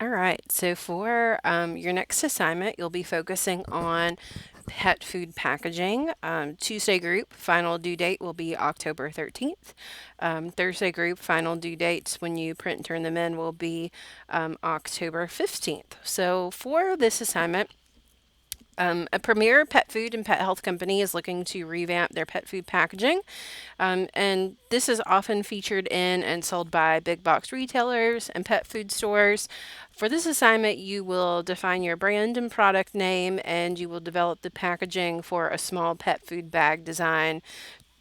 All right, so for your next assignment, you'll be focusing on pet food packaging. Tuesday group, final due date will be October 13th. Thursday group, final due dates when you print and turn them in will be October 15th. So for this assignment, a premier pet food and pet health company is looking to revamp their pet food packaging. And this is often featured in and sold by big box retailers and pet food stores. For this assignment, you will define your brand and product name, and you will develop the packaging for a small pet food bag design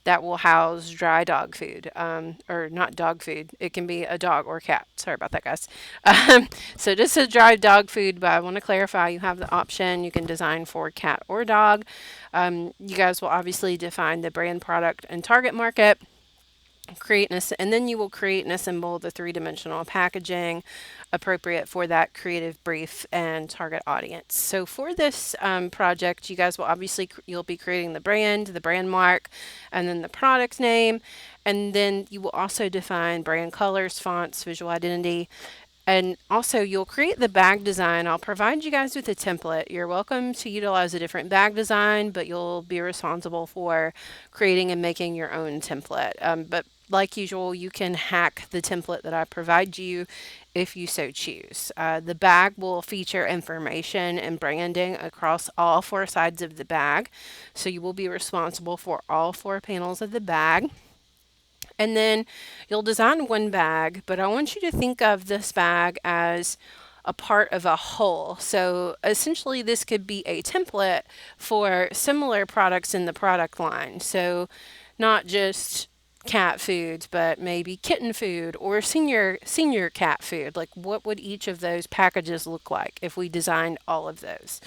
that will house dry dog food, or not dog food. It can be a dog or cat. Sorry about that, guys. So just a dry dog food, but I want to clarify you have the option. You can design for cat or dog. You guys will obviously define the brand, product, and target market, and then you will create and assemble the three-dimensional packaging appropriate for that creative brief and target audience. So for this project, you guys will obviously you'll be creating the brand mark, and then the product name, and then you will also define brand colors, fonts, visual identity, and also, you'll create the bag design. I'll provide you guys with a template. You're welcome to utilize a different bag design, but you'll be responsible for creating and making your own template. But like usual, you can hack the template that I provide you if you so choose. The bag will feature information and branding across all four sides of the bag. So you will be responsible for all four panels of the bag. And then you'll design one bag, but I want you to think of this bag as a part of a whole. So essentially, this could be a template for similar products in the product line. So not just cat foods, but maybe kitten food or senior cat food. Like, what would each of those packages look like if we designed all of those?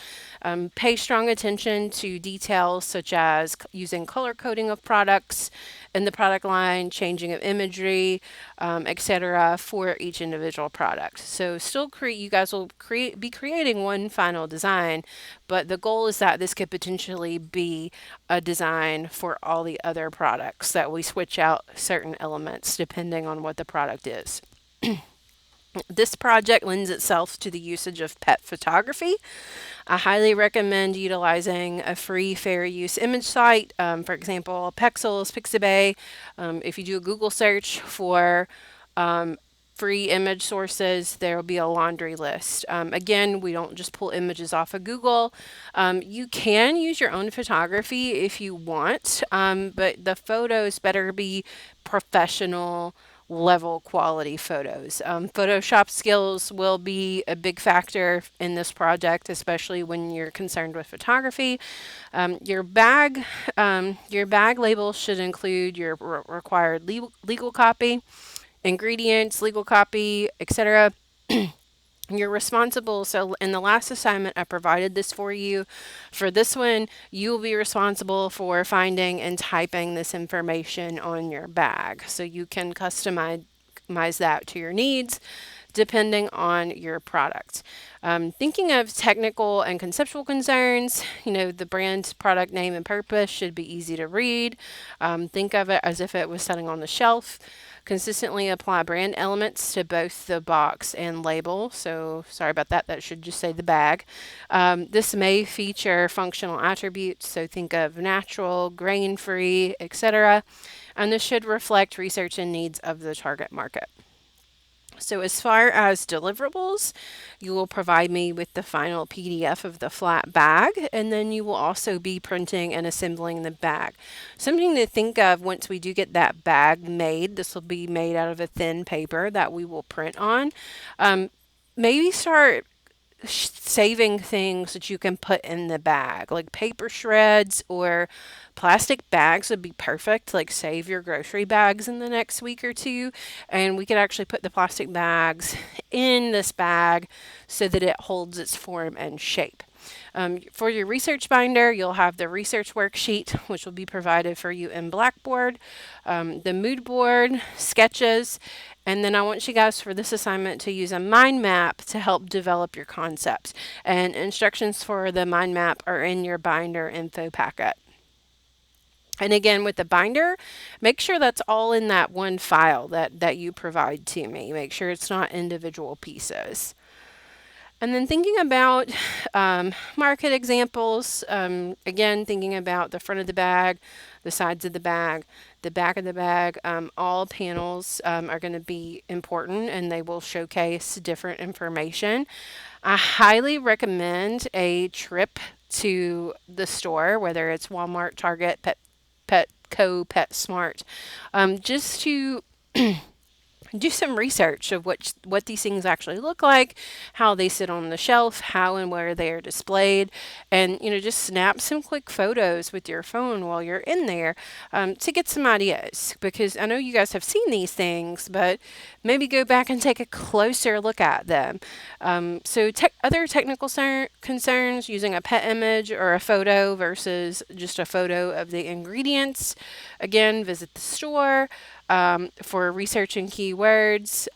Pay strong attention to details such as using color coding of products in the product line, changing of imagery, etc., for each individual product. So, still create. You guys will be creating one final design, but the goal is that this could potentially be a design for all the other products that we switch out certain elements depending on what the product is. This project lends itself to the usage of pet photography. I highly recommend utilizing a free fair use image site, for example, Pexels, Pixabay. If you do a Google search for free image sources, there will be a laundry list. Again, we don't just pull images off of Google. You can use your own photography if you want, but the photos better be professional level quality photos. Photoshop skills will be a big factor in this project, especially when you're concerned with photography. Your bag label should include your required legal copy, ingredients, legal copy, etc. You're responsible. So, in the last assignment, I provided this for you. For this one, you will be responsible for finding and typing this information on your bag. So, you can customize that to your needs depending on your product. Thinking of technical and conceptual concerns, the brand, product name, and purpose should be easy to read. Think of it as if it was sitting on the shelf. Consistently apply brand elements to both the box and label. So, sorry about that. That should just say the bag. This may feature functional attributes. So, think of natural, grain free, etc. And this should reflect research and needs of the target market. So, as far as deliverables, you will provide me with the final PDF of the flat bag, and then you will also be printing and assembling the bag. Something to think of once we do get that bag made, this will be made out of a thin paper that we will print on. Um, Maybe start saving things that you can put in the bag, like paper shreds or plastic bags would be perfect. Like, save your grocery bags in the next week or two, and we could actually put the plastic bags in this bag so that it holds its form and shape. For your research binder, you'll have the research worksheet, which will be provided for you in Blackboard, the mood board, sketches, and then I want you guys for this assignment to use a mind map to help develop your concepts. And instructions for the mind map are in your binder info packet. And again, with the binder, make sure that's all in that one file that you provide to me. Make sure it's not individual pieces. And then thinking about market examples, again, thinking about the front of the bag, the sides of the back of the bag, all panels are going to be important and they will showcase different information. I highly recommend a trip to the store, whether it's Walmart, Target, Petco, PetSmart, just to do some research of what these things actually look like, how they sit on the shelf, how and where they are displayed, and just snap some quick photos with your phone while you're in there to get some ideas. Because I know you guys have seen these things, but maybe go back and take a closer look at them. Other technical concerns using a pet image or a photo versus just a photo of the ingredients. Again, visit the store for researching keywords.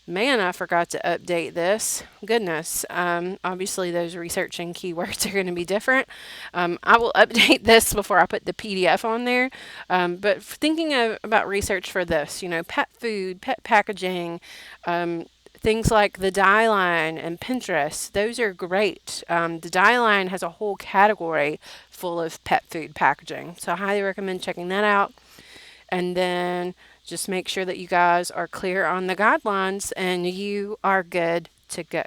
Man, I forgot to update this. Goodness. Obviously, those researching keywords are going to be different. I will update this before I put the PDF on there. But thinking about research for this, pet food, pet packaging, things like the Die Line and Pinterest, those are great. The Die Line has a whole category full of pet food packaging. So I highly recommend checking that out. And then just make sure that you guys are clear on the guidelines and you are good to go.